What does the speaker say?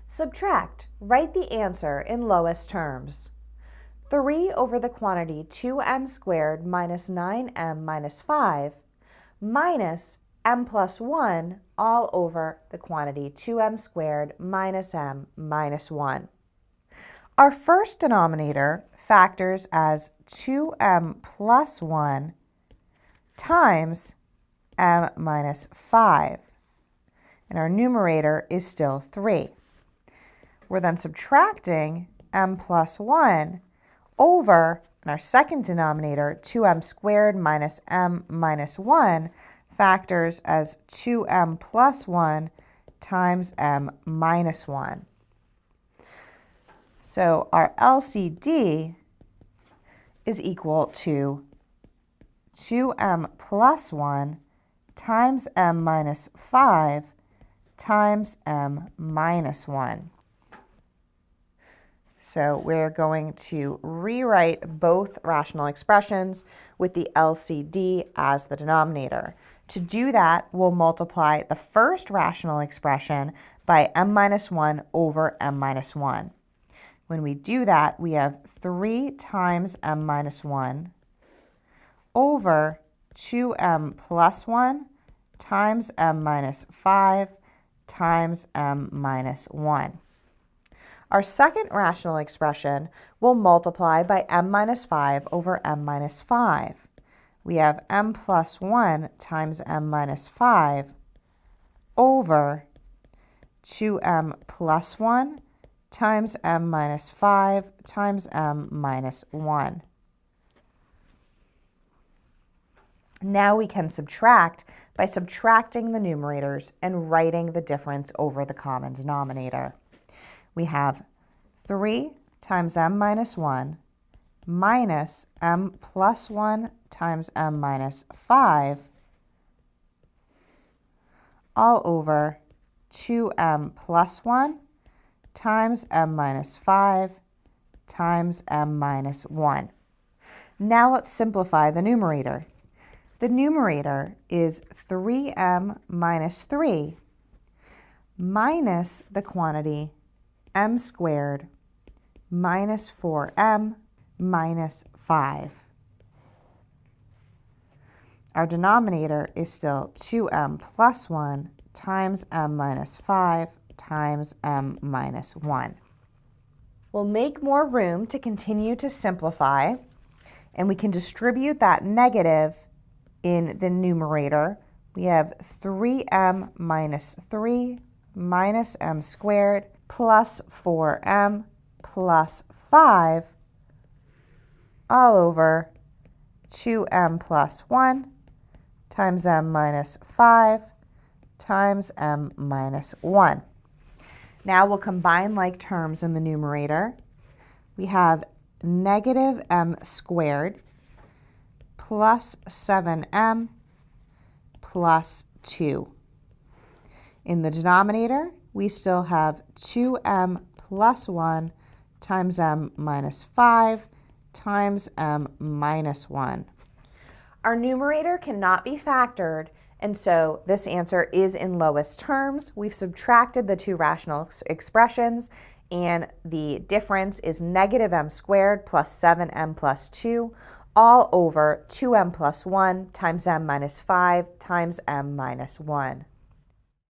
Subtract. Write the answer in lowest terms. 3 over the quantity 2m squared minus 9m minus 5 minus m plus 1 all over the quantity 2m squared minus m minus 1. Our first denominator factors as 2m plus 1 times m minus 5, and our numerator is still 3. We're then subtracting m plus 1 over, in our second denominator, 2m squared minus m minus 1 factors as 2m plus 1 times m minus 1. So our LCD is equal to 2m plus 1 times m minus 5 times m minus 1. So we're going to rewrite both rational expressions with the LCD as the denominator. To do that, we'll multiply the first rational expression by m minus 1 over m minus 1. When we do that, we have 3 times m minus 1 over 2m plus 1 times m minus 5 times m minus 1. Our second rational expression will multiply by m minus 5 over m minus 5. We have m plus 1 times m minus 5 over 2m plus 1 times m minus 5 times m minus 1. Now we can subtract by subtracting the numerators and writing the difference over the common denominator. We have 3 times m minus 1 minus m plus 1 times m minus 5 all over 2m plus 1 times m minus 5 times m minus 1. Now let's simplify the numerator. The numerator is 3m minus 3 minus the quantity m squared minus 4m minus 5. Our denominator is still 2m plus 1 times m minus 5 times m minus 1. We'll make more room to continue to simplify, and we can distribute that negative in the numerator. We have 3m minus 3 minus m squared plus 4m plus 5 all over 2m plus 1 times m minus 5 times m minus 1. Now we'll combine like terms in the numerator. We have negative m squared plus 7m plus 2. In the denominator, we still have 2m plus 1 times m minus 5 times m minus 1. Our numerator cannot be factored, and so this answer is in lowest terms. We've subtracted the two rational expressions, and the difference is negative m squared plus 7m plus 2 all over 2m plus 1 times m minus 5 times m minus 1.